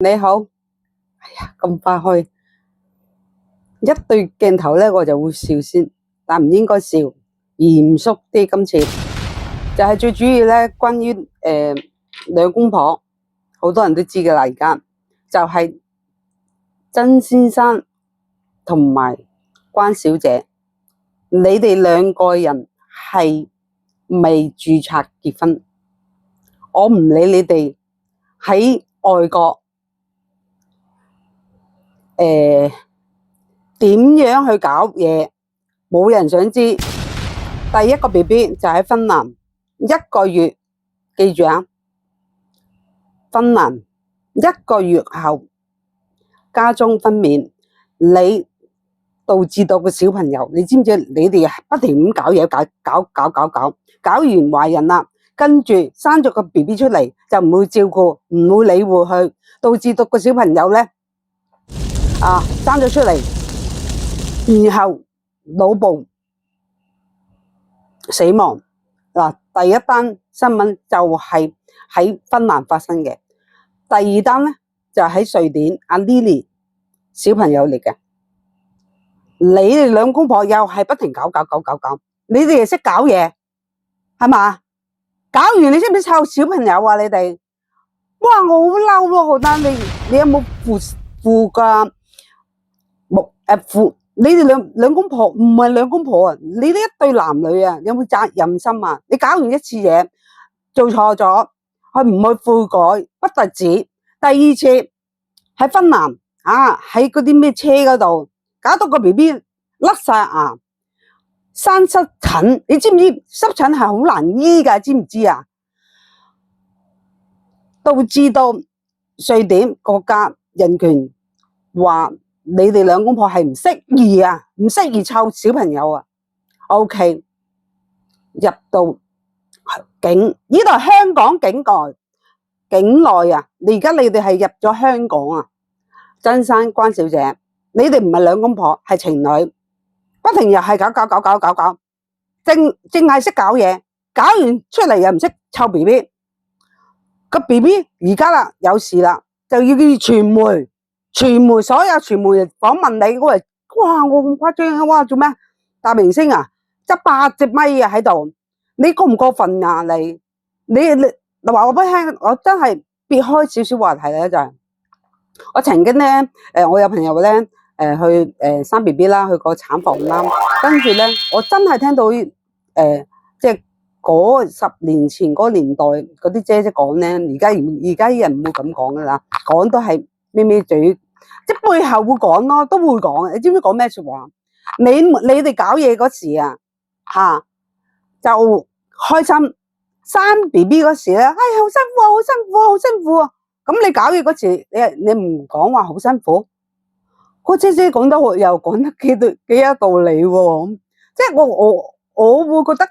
你好，哎呀，咁快去一對鏡頭咧，我就會笑先，但唔應該笑，嚴肅啲。今次就係最主要咧，關於兩公婆，好多人都知嘅啦。而家就係曾先生同埋關小姐，你哋兩個人係未註冊結婚。我唔理你哋喺外國點樣去搞嘢，冇人想知。第一個 BB 就喺芬蘭1個月，記住啊，芬蘭1個月後家中分娩，你導致到個小朋友，你知唔知？你哋不停咁搞嘢，搞完懷孕啦，跟住生咗個 BB 出嚟，就唔會照顧，唔會理會佢，導致到個小朋友咧生咗出嚟，然後腦部死亡。嗱，第一單新聞就係喺芬蘭發生嘅，第二單咧就喺瑞典，阿 Lily 小朋友嚟嘅。你哋兩公婆又係不停搞，你哋又識搞嘢係嘛？搞完你識唔識湊小朋友啊？你哋哇，我好嬲咯！但你有冇負噶你哋兩公婆唔係兩公婆啊，你哋一對男女啊，有冇責任心啊？你搞完一次嘢做錯咗，佢唔去悔改，不特止，第二次喺芬蘭喺嗰啲咩車嗰度搞到個 BB 甩晒牙，生濕疹，你知唔知濕疹係好難醫噶？知唔知啊？導致到瑞典國家人權話你哋兩公婆係唔適宜啊，唔適宜湊小朋友啊。OK， 入到境呢度係香港境內啊，你哋係入咗香港啊。曾生關小姐，你哋唔係兩公婆，係情侶，不停又係搞，淨係識搞嘢，搞完出嚟又唔識湊 BB， 個 BB 而家啦有事啦，就要傳媒所有傳媒訪問你。我話哇，我咁誇張啊！哇，做咩大明星啊，執8隻咪啊喺度，你過唔過分啊？你話我俾你聽，我真係別開少少話題咧，就係我曾經咧我有朋友咧去生 BB 啦，去個產房啦，跟住咧我真係聽到即係嗰10年前嗰個年代嗰啲姐講咧，而家啲人唔會咁講噶啦，講都係咪咪嘴，即係背後會講咯，都會講。你知唔知講咩說話？你哋搞嘢嗰時就開心，生 BB 嗰時咧，哎呀好辛苦啊！咁你搞嘢嗰時，你唔講話好辛苦，個姐講得又講得幾有道理喎。即係我會覺得，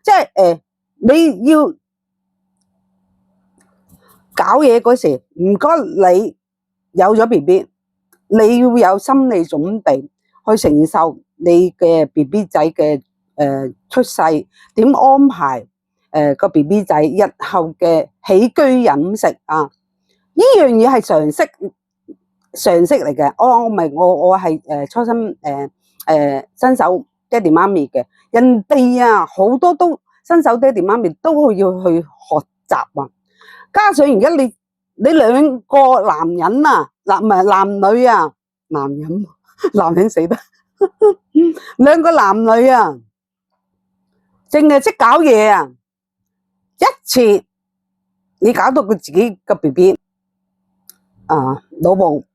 即係你要搞嘢嗰時，唔該你有咗 BB， 你要有心理準備去承受你嘅 BB 仔嘅出世，點安排個 BB 仔日後嘅起居飲食啊？呢樣嘢係常識嚟嘅。我係初生新手爹哋媽咪嘅，人哋好多都新手爹哋媽咪都要去學習啊。加上而家你兩個男人唔係男女男人死得兩個男女淨係識搞嘢一次你搞到佢自己個 BB 腦部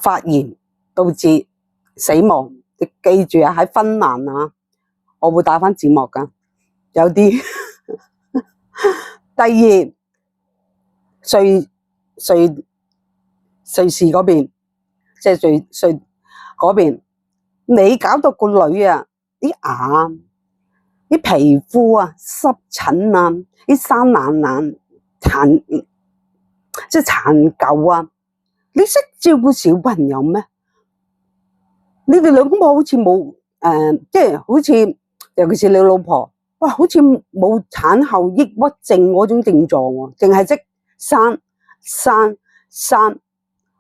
發炎導致死亡。你記住喺芬蘭我會打返字幕噶，有啲第二瑞士嗰邊，即係瑞嗰邊，你搞到個女啲牙啲皮膚濕疹啲生冷即係殘舊你識照顧小朋友咩？你哋兩公婆好似冇即係好似尤其是你老婆，哇，好似冇產後抑鬱症嗰種症狀喎，淨係識生3。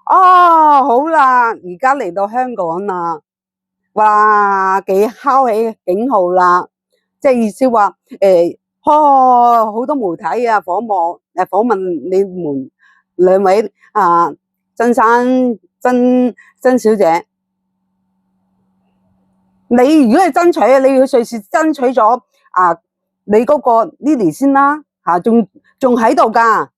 哦，好啦，而家嚟到香港啦，哇，幾敲起警號啦，即係意思話好多媒體啊訪問你們兩位啊，曾生曾小姐，你如果係爭取，你要瑞士爭取咗啊，你嗰個 Lily 先啦，吓仲喺度噶，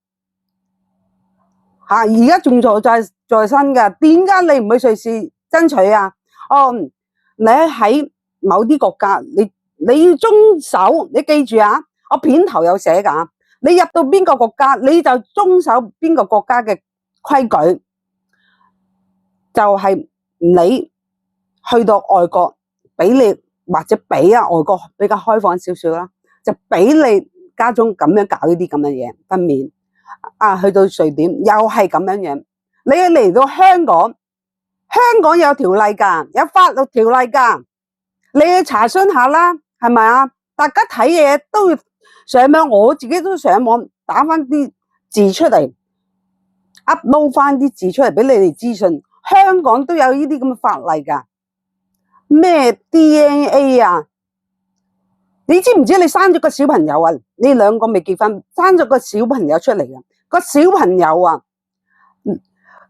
吓而家仲在身噶，點解你唔去瑞士爭取啊？哦，你喺某啲國家，你要遵守，你記住啊，我片頭有寫噶，你入到邊個國家，你就遵守邊個國家嘅規矩，就係你去到外國。俾你或者俾外國比較開放少少啦，就俾你家中咁樣搞呢啲咁嘅嘢分娩啊，去到瑞典又係咁樣樣。你嚟到香港，香港有條例噶，有法律條例噶，你去查詢下啦，係咪啊？大家睇嘢都要上網，我自己都上網打翻啲字出嚟 ，upload 翻啲字出嚟俾你哋資訊。香港都有呢啲咁嘅法例噶。咩 DNA 啊？你知唔知你生咗個小朋友啊？你兩個未結婚，生咗個小朋友出嚟啊？個小朋友啊，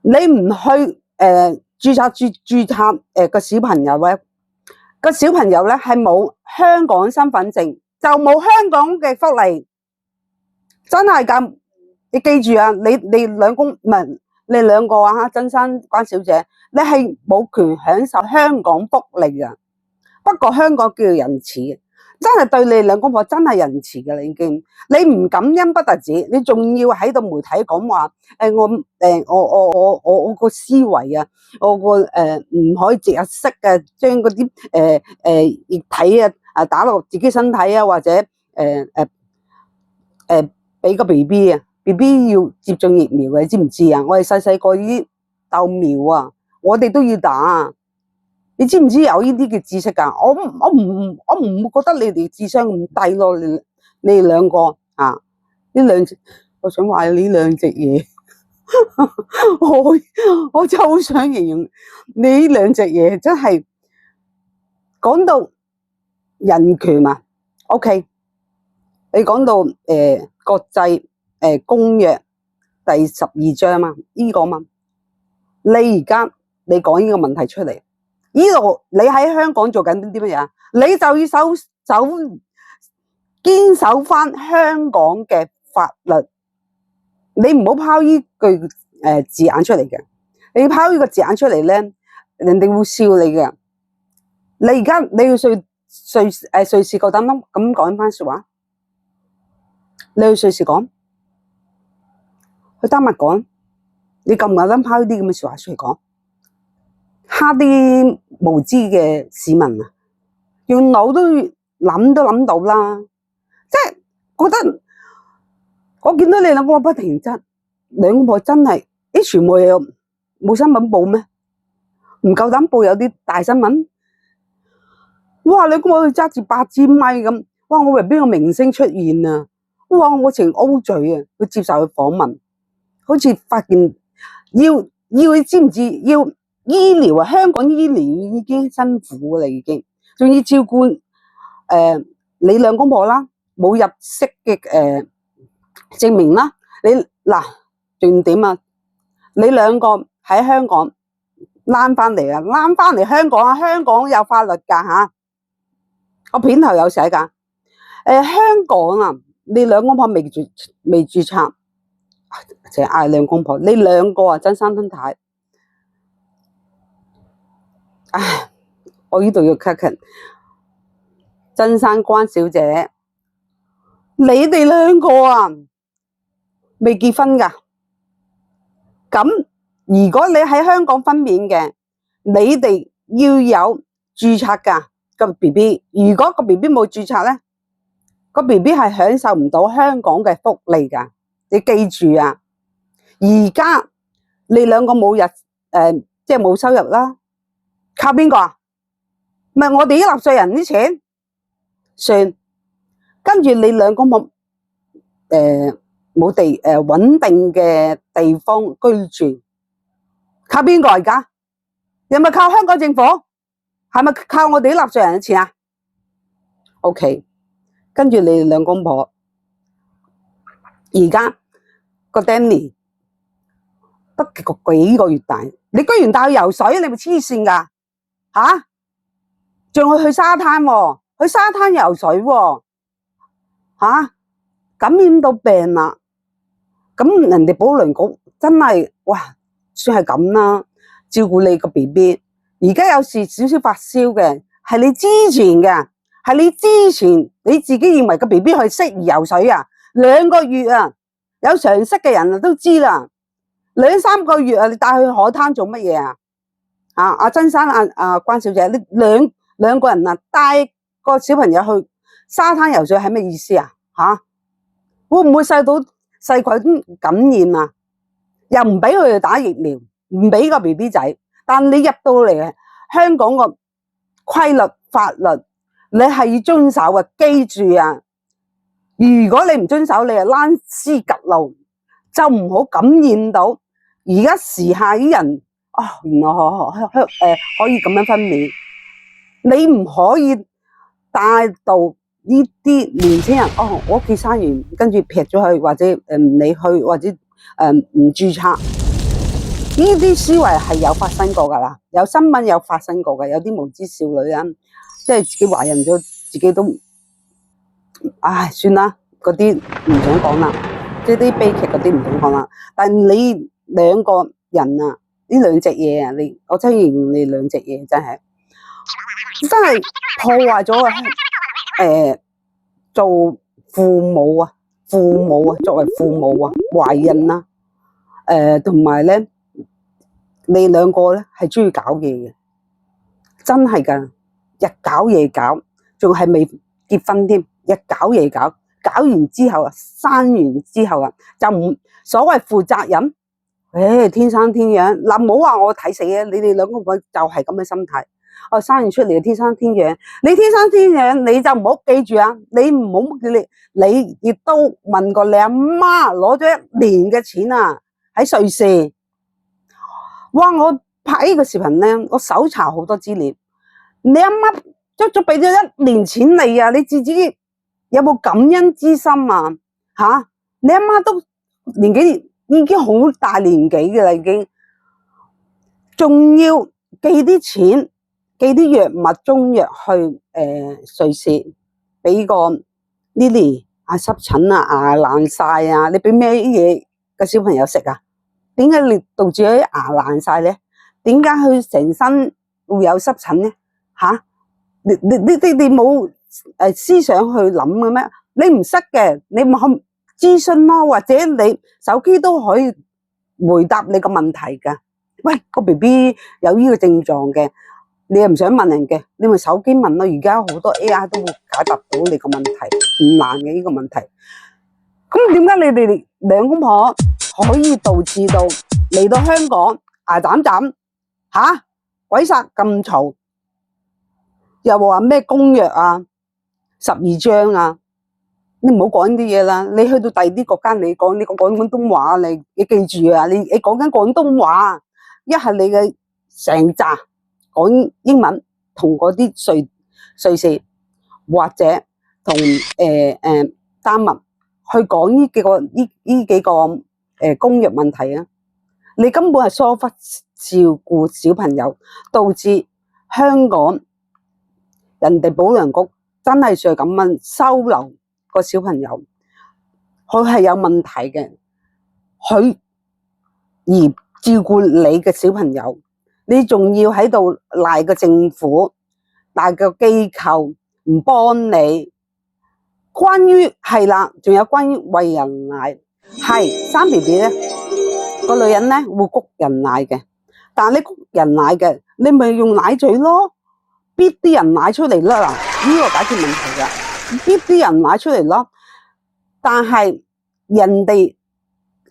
你唔去註冊個小朋友咧，個小朋友咧係冇香港身份證，就冇香港嘅福利，真係咁。你記住啊，你兩公唔係你兩個啊，曾生關小姐。你係冇權享受香港福利噶，不過香港叫仁慈，真係對你兩公婆真係仁慈噶啦，已經。你唔感恩不特止，你仲要喺度媒體講話，我個思維啊，我個唔可以即日式嘅將嗰啲液體啊打落自己身體啊，或者俾個 BB 啊 ，BB 要接種疫苗嘅，你知唔知啊？我哋細個啲豆苗啊。我哋都要打，你知唔知有呢啲嘅知識噶？我唔覺得你哋智商咁低咯，你哋兩個啊，呢兩隻，我想話呢兩隻嘢，我真係好想形容你呢兩隻嘢，真係講到人權啊 ，OK， 你講到國際公約第12章嘛，呢個嘛，你而家。你講呢個問題出嚟，呢度你喺香港做緊啲乜嘢？你就要堅守翻香港嘅法律，你唔好拋呢句字眼出嚟嘅。你拋呢個字眼出嚟咧，人哋會笑你嘅。你而家你要瑞士夠膽咁講翻說話？你去瑞士講，去丹麥講，你夠唔夠膽拋呢啲咁嘅說話出嚟講？蝦啲無知嘅市民啊，用腦都諗到啦，即係覺得我見到你兩個不停質，兩公婆真係啲傳媒又冇新聞報咩？唔夠膽報有啲大新聞？哇！兩公婆去揸住8支咪咁，哇！我以為邊個明星出現啊？哇！我情 O 嘴啊！去接受佢訪問，好似發現要你知唔知要？醫療啊，香港醫療已經辛苦啦，已經，仲要照顧你兩公婆啦，冇入息嘅證明啦，你嗱重點啊，你兩個喺香港攬翻嚟啊，攬翻嚟香港啊，香港有法律噶吓，我片頭有寫噶，香港啊，你兩公婆未註冊，淨係嗌兩公婆，你兩個啊，曾生曾太。唉，我呢度要 cut， 曾生關小姐，你哋兩個啊未結婚噶，咁如果你喺香港分娩嘅，你哋要有註冊噶個 BB， 如果個 BB 冇註冊咧，個 BB 係享受唔到香港嘅福利噶，你記住啊！而家你兩個冇即係冇收入啦。靠邊個啊？唔係我哋啲納稅人啲錢算，跟住你兩公婆冇穩定嘅地方居住，靠邊個而家？係咪靠香港政府？係咪靠我哋啲納稅人嘅錢啊 ？OK， 跟住你哋兩公婆，而家個 Danny 得幾個月大，你居然帶佢游水，你咪黐線噶吓？仲要去沙灘喎，去沙灘游水喎吓？感染到病啦，咁人哋保良局真係哇，算係咁啦，照顧你個 BB。而家有時少少發燒嘅，係你之前嘅，係你之前你自己認為個 BB 係適宜游水啊，2個月啊，有常識嘅人都知啦，2、3個月啊，你帶去海灘做乜嘢啊？阿曾生關小姐，你兩個人啊，帶個小朋友去沙灘游水係咩意思啊？會唔會受到細菌感染啊？又唔俾佢哋打疫苗，唔俾個 BB 仔。但你入到嚟香港個規律法律，你係要遵守啊！記住啊！如果你唔遵守，你係躝屍趌路，就唔好感染到而家時下啲人。原來可以咁樣分娩，你唔可以帶到呢啲年輕人。我屋企生完，跟住劈咗去，或者唔理去，或者唔註冊。呢啲思維係有發生過噶啦，有新聞有發生過嘅，有啲無知少女啊，即係自己懷孕咗，自己都，算啦，嗰啲唔想講啦，即係啲悲劇嗰啲唔想講啦。但係你兩個人啊，呢兩隻嘢啊，我真係形容你兩隻嘢真係破壞咗做父母啊，作為父母啊，懷孕啊，同埋咧。你兩個咧係中意搞嘢嘅，真係噶，日搞夜搞，仲係未結婚添，日搞夜搞，搞完之後啊，生完之後啊，就唔所謂負責任，天生天養。嗱，唔好話我睇死啊，你哋兩個就係咁嘅心態。生完出嚟天生天養，你天生天養你就唔好記住啊，你唔好你亦都問過你阿媽攞咗1年嘅錢啊，喺瑞士。哇！我拍呢個視頻咧，我搜查好多資料。你阿媽足俾咗1年錢你啊，你自己有冇感恩之心啊？你阿媽都年紀已經好大年紀嘅啦，已經仲要寄啲錢、寄啲藥物、中藥去瑞士，俾個 Lily 濕疹啊、牙爛晒啊，你俾咩嘢個小朋友食啊？點解你導致佢牙爛晒咧？點解佢成身會有濕疹咧？你冇思想去諗嘅咩？你唔識嘅，你咪去諮詢咯，或者你手機都可以回答你個問題噶。喂，個 BB 有呢個症狀嘅，你又唔想問人嘅，你咪手機問咯。而家好多 AI 都會解答到你個問題，唔難嘅呢個問題。咁點解你哋兩公婆可以導致到嚟到香港牙斬斬鬼殺咁嘈，又話咩公約啊、12章啊，你唔好講呢啲嘢啦。你去到第二啲國家，你講廣東話，你記住啊，你講緊廣東話，一係你嘅成扎講英文，同嗰啲瑞士或者同丹麥去講呢幾個公約問題啊，你根本係疏忽照顧小朋友，導致香港人哋保良局真係想咁樣收留個小朋友，佢係有問題嘅，佢而照顧你嘅小朋友，你仲要喺度賴個政府、賴個機構唔幫你。關於係啦，仲有關於餵人奶，係生 BB 咧，個女人咧會谷人奶嘅，但係你谷人奶嘅，你咪用奶嘴咯，逼啲人奶出嚟啦，嗱，呢個解決問題噶，逼啲人奶出嚟咯。但係人哋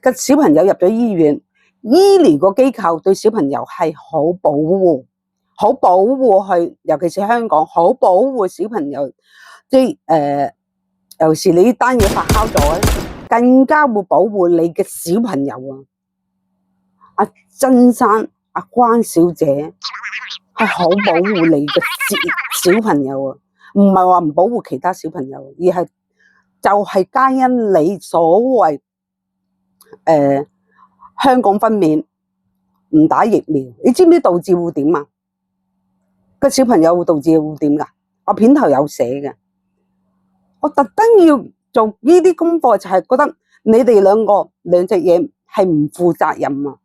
嘅小朋友入咗醫院，醫療個機構對小朋友係好保護佢，尤其是香港好保護小朋友，即係尤其是你呢單嘢發酵咗，更加會保護你嘅小朋友啊！阿曾生、阿關小姐係好保護你嘅小朋友啊，唔係話唔保護其他小朋友，而係就係皆因你所謂香港分娩唔打疫苗，你知唔知導致會點啊？個小朋友會導致會點噶？我片頭有寫嘅，我特登要做呢啲功課，就係覺得你哋兩隻嘢係唔負責任啊！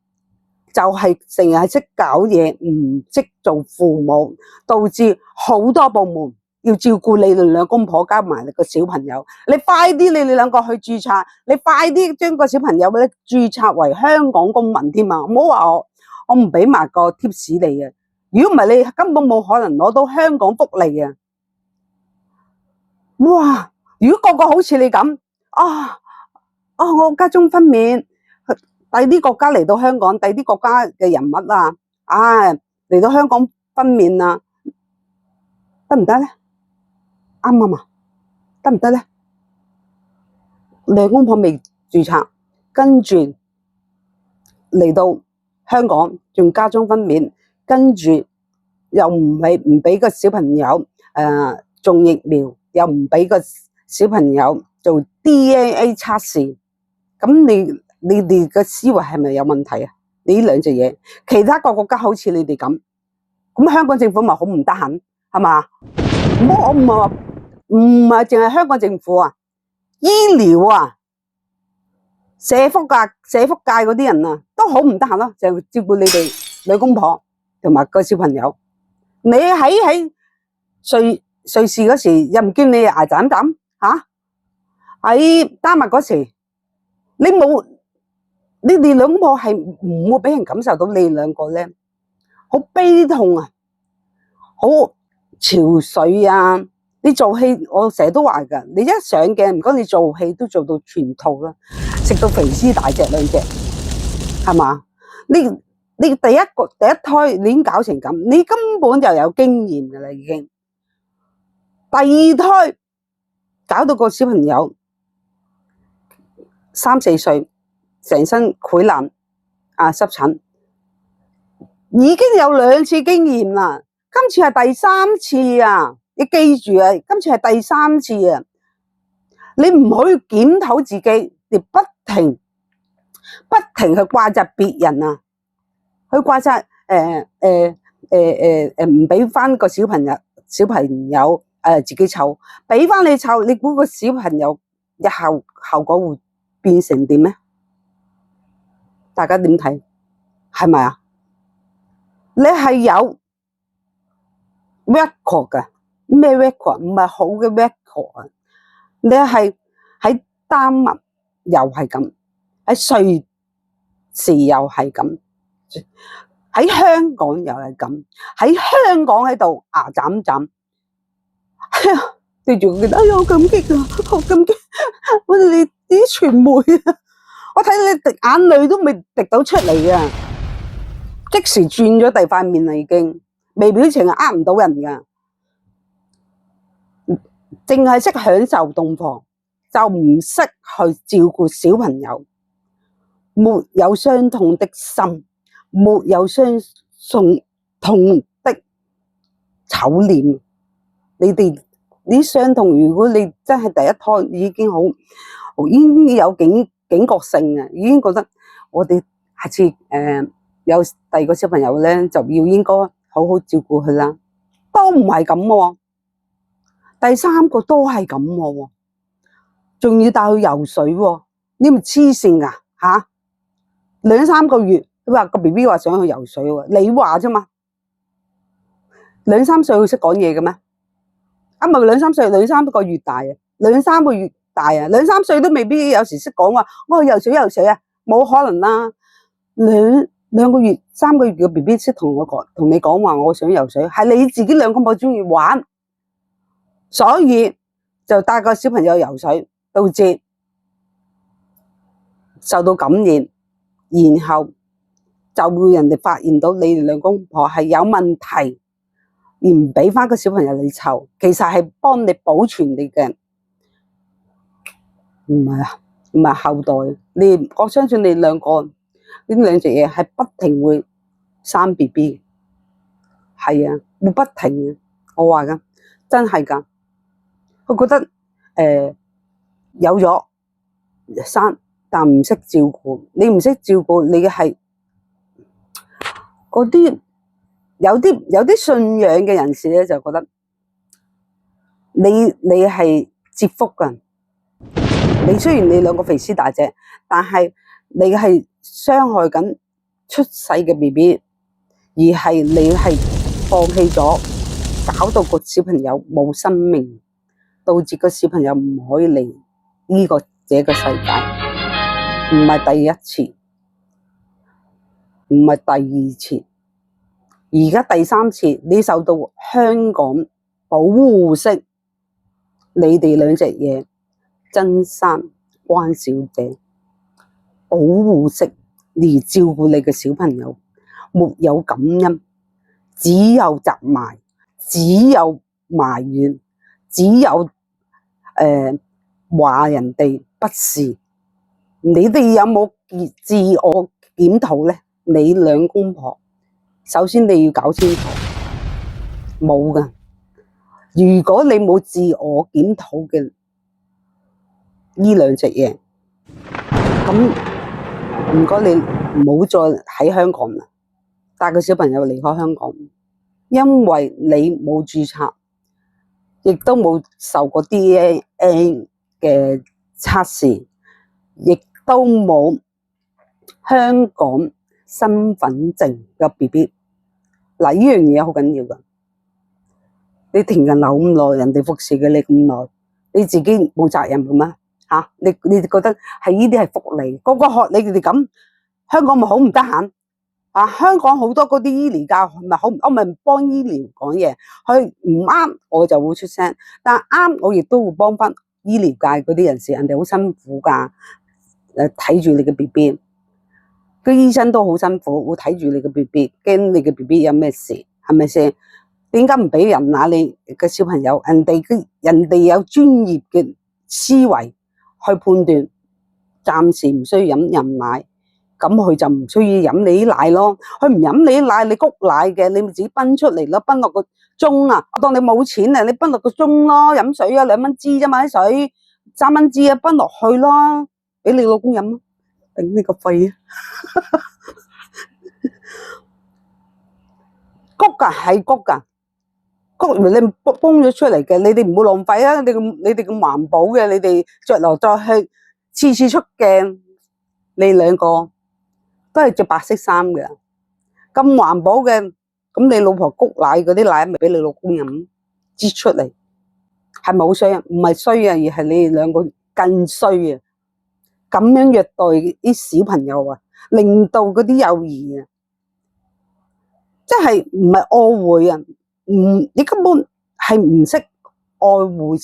就係成日係識搞嘢，唔識做父母，導致好多部門要照顧你哋兩公婆加埋你個小朋友。你快啲，你哋兩個去註冊，你快啲將個小朋友咧註冊為香港公民添啊！唔好話我唔俾埋個貼士你啊！如果唔係，你根本冇可能攞到香港福利啊！哇！如果個個好似你咁我家中分娩。第啲國家嚟到香港，第啲國家嘅人物啊，嚟到香港分娩啊，得唔得咧？啱唔啱啊？得唔得咧？兩公婆未註冊，跟住嚟到香港仲家中分娩，跟住又唔俾個小朋友種疫苗，又唔俾個小朋友做 DNA 測試，咁你哋嘅思維係咪有問題啊？你呢兩隻嘢，其他個國家好似你哋咁，咁香港政府咪好唔得閒，係嘛？我唔係話唔係淨係香港政府啊，醫療啊、社福界嗰啲人啊，都好唔得閒咯，就照顧你哋兩公婆同埋個小朋友。你喺瑞士嗰時，又唔見你挨斬斬嚇？喺丹麥嗰時，你哋兩公婆係唔會俾人感受到你哋兩個咧，好悲痛啊，好憔悴啊！你做戲，我成日都話噶，你一上鏡唔該，你做戲都做到全套啦，食到肥屍大隻兩隻，係嘛？你第一胎你已經搞成咁，你根本就有經驗噶啦已經。第二胎搞到個小朋友3、4歲。成身潰爛濕疹，已經有2次經驗啦，今次係第3次啊！你記住啊，今次係第3次啊！你唔可以檢討自己，你不停去怪責別人啊，去怪責唔俾翻個小朋友自己湊，俾翻你湊，你估個小朋友日後效果會變成點咩？大家點睇？係咪啊？你係有 record 嘅，咩 record？唔係好嘅 record 啊！你係喺丹麥又係咁，喺瑞士又係咁，喺香港又係咁，喺香港喺度斬，哎呀，對住佢，哎呀，好感激啊，好感激！我哋啲傳媒啊！我睇你滴眼淚都未滴到出嚟啊！即時轉咗第塊面啦，已經微表情係唔到人噶，淨係識享受洞房，就唔識去照顧小朋友，沒有傷痛的心，沒有傷痛的醜臉。你哋啲傷痛，如果你真係第一胎已經有警覺性啊，已經覺得我哋下次有第二個小朋友咧，就應該好好照顧佢啦。都唔係咁喎，第3個都係咁喎，仲要帶佢游水喎，你咪黐線噶嚇！2、3個月，佢話個 BB 話想去游水喎，你話啫嘛？2、3歲佢識講嘢嘅咩？唔係2、3歲，2、3個月大啊，2、3個月。大啊，2、3歲都未必有時識講話，我去游水啊，冇可能啦。兩個月、3個月嘅 BB 識同你講話，我想游水，係你自己兩公婆中意玩，所以就帶個小朋友游水，導致受到感染，然後就會人哋發現到你哋兩公婆係有問題，而唔俾翻個小朋友你湊，其實係幫你保存你嘅。唔係啊，唔係後代。我相信你兩個呢兩隻嘢係不停會生 BB， 係啊，會不停嘅。我話噶，真係噶。佢覺得有咗生，但唔識照顧。你唔識照顧，你係嗰啲有啲信仰嘅人士咧，就覺得你係接福噶。你雖然你兩個肥屍大隻，但係你係傷害緊出世嘅 BB， 而係你係放棄咗，搞到個小朋友冇生命，導致個小朋友唔可以嚟呢個世界。唔係第一次，唔係第二次，而家第三次，你受到香港保護色，你哋兩隻嘢，曾生關小姐保護色而照顧你嘅小朋友，沒有感恩，只有責罵，只有埋怨，只有話人哋不是。你哋有冇自我檢討呢？你兩公婆首先你要搞清楚，冇噶。如果你冇自我檢討嘅呢兩隻嘢，咁唔該你唔好再喺香港啦，帶個小朋友離開香港，因為你冇註冊，亦都冇受過 DNA 嘅測試，亦都冇香港身份證嘅 BB。嗱，呢樣嘢好緊要噶。你停人流咁耐，人哋服侍嘅你咁耐，你自己冇責任嘅咩？你覺得係呢啲係福利？個學你哋咁，香港咪好唔得閒？香港好多嗰啲醫療界咪好，我咪唔幫醫療講嘢，佢唔啱我就會出聲，但係啱我亦都會幫翻醫療界嗰啲人士，人哋好辛苦噶。睇住你嘅 BB， 個醫生都好辛苦，會睇住你嘅 BB， 驚你嘅 BB 有咩事，係咪先？點解唔俾人拿你嘅小朋友？人哋有專業嘅思維去判斷，暫時唔需要飲人奶，咁佢就唔需要飲你啲奶咯。佢唔飲你啲奶，你谷奶嘅，你咪自己奔出嚟咯，奔落個盅啊！我當你冇錢啊，你奔落個盅咯，飲水啊，2蚊支啫嘛，啲水3蚊支啊，奔落去咯。俾你老公飲，頂你個肺啊！谷噶係谷噶，谷完你崩咗出嚟嘅，你哋唔會浪費啊！你哋咁環保嘅，你哋着嚟再去次次出鏡，你兩個都係着白色衫嘅，咁環保嘅，咁你老婆谷奶嗰啲奶咪俾你老公飲，擠出嚟，係咪好衰啊？唔係衰啊，而係你哋兩個更衰啊！咁樣虐待啲小朋友啊，令到嗰啲幼兒啊，即係唔係愛護啊？你根本係唔識愛護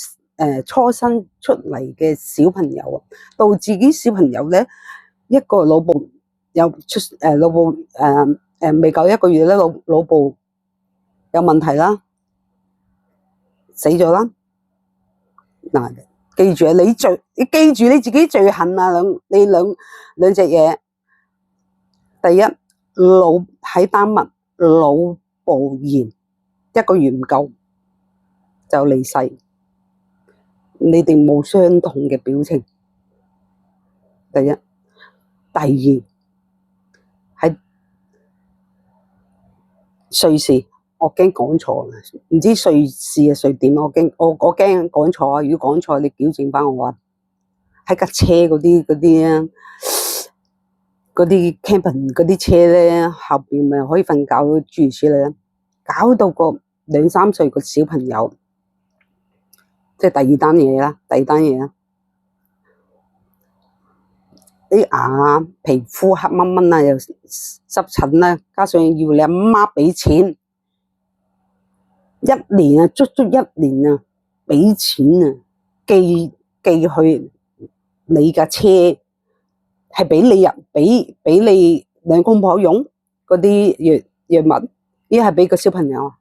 初生出嚟嘅小朋友啊，導致啲小朋友咧，一個腦部有出腦部未夠1個月咧，腦部有問題啦，死咗啦。嗱，記住啊，你記住你自己罪行啊，你兩隻嘢。第一，喺丹麥腦部炎1個月唔夠就離世，你哋冇相同嘅表情。第一，第二，喺瑞士，我驚講錯，唔知瑞士啊瑞典，我驚講錯啊！如果講錯，你矯正翻我啊！喺架車嗰啲 camping 嗰啲車咧，後邊咪可以瞓覺，諸如此類，搞到個2、3歲個小朋友，即係第二單嘢啦，啲牙皮膚黑掹掹啊，又濕疹啦，加上要你阿媽俾錢，1年啊，足1年啊，俾錢啊，寄去你架車，係俾你俾你兩公婆用嗰啲藥物，呢係俾個小朋友，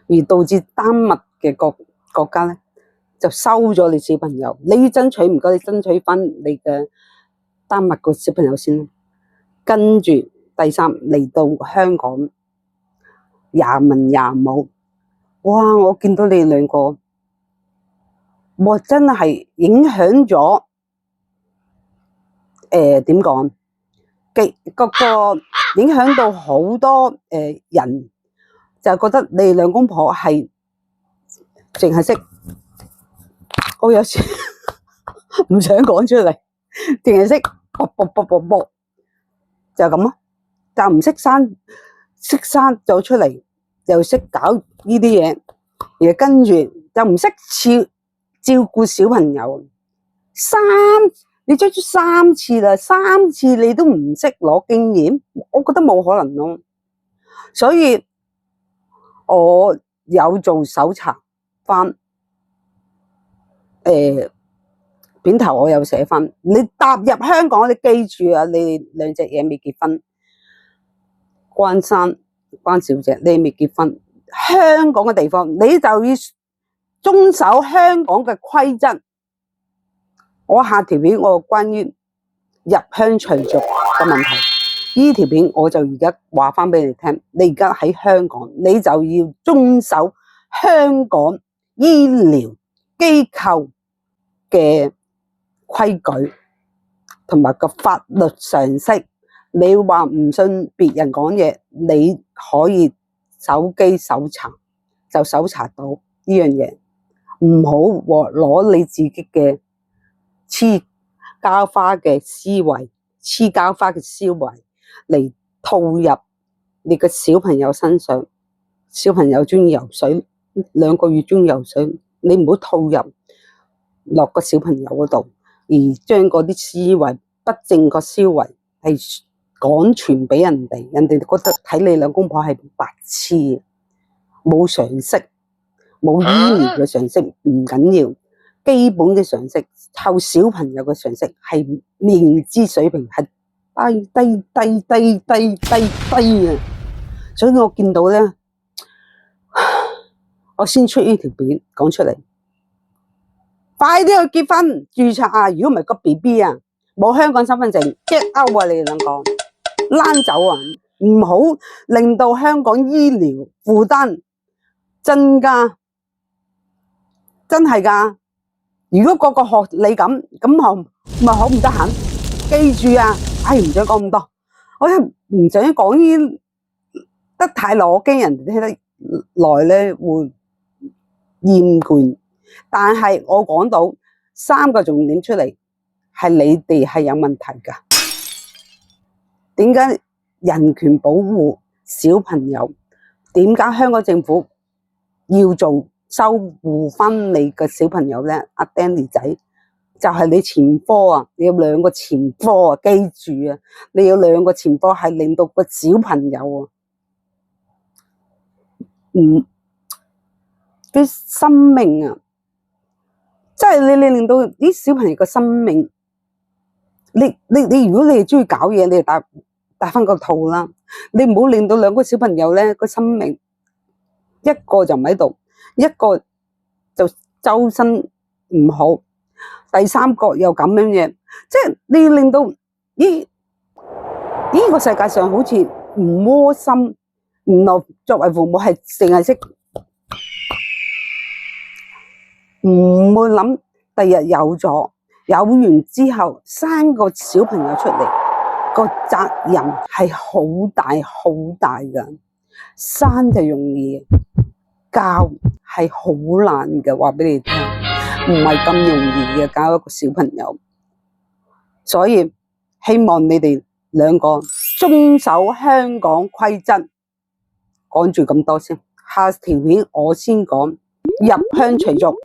而導致丹麥嘅國家咧就收咗你小朋友。你要爭取，唔該你爭取翻你嘅丹麥個小朋友先。跟住第三嚟到香港，廿文廿武，哇！我見到你哋兩個，哇！真係影響咗點講？個影響到好多人，就覺得你哋兩公婆係淨係識，我有時唔想講出嚟，淨係識啵，就咁咯，就唔識生咗出嚟，又識搞呢啲嘢，而跟住就唔識照顧小朋友。你追咗3次啦，3次你都唔識攞經驗，我覺得冇可能咯。所以我有做搜查翻，片頭我有寫翻。你踏入香港，你記住啊，你哋兩隻嘢未結婚，關小姐，你未結婚，香港嘅地方你就要遵守香港嘅規則。我下條片我關於入鄉隨俗嘅問題，呢條片我就而家話翻俾你聽，你而家喺香港，你就要遵守香港醫療機構嘅規矩同埋個法律常識。你話唔信別人講嘢，你可以手機搜查就搜查到呢樣嘢，唔好攞你自己嘅黐膠花嘅思維嚟套入你個小朋友身上。小朋友中意游水，2個月中意游水，你唔好套入落個小朋友嗰度，而將嗰啲思維不正確思維係講傳俾人哋，人哋覺得睇你兩公婆係白痴，冇常識，冇醫療嘅常識唔緊要。基本嘅常識，湊小朋友嘅常識係認知水平係低啊！所以我見到咧，我先出呢條片講出嚟，快啲去結婚註冊啊！如果唔係個 BB 啊，冇香港身份證 get out 啊！你哋兩個躝走啊！唔好令到香港醫療負擔增加，真係㗎。如果個學你咁咪好唔得閒。記住啊，唔想講咁多，我唔想講呢得太耐，我驚人哋聽得耐咧會厭倦。但係我講到3個重點出嚟，係你哋係有問題㗎。點解人權保護小朋友？點解香港政府要收護翻你嘅小朋友咧？阿 Danny 仔就係你前科啊！你有2個前科啊！記住啊！你有2個前科係令到個小朋友啊，啲生命啊，即係你令到啲小朋友嘅生命，你如果你係中意搞嘢，你就戴翻個套啦。你唔好令到2個小朋友咧個生命，一個就唔喺度，一個就周身唔好，第3個又咁樣嘅，即係你要令到呢個世界上好似唔窩心，唔落作為父母係淨係識唔會諗第日有完之後生個小朋友出嚟，個責任係好大㗎。生就容易，教係好難嘅，話俾你聽，唔係咁容易嘅教一個小朋友。所以希望你哋2個遵守香港規則。講住咁多先，下條片我先講入鄉隨俗。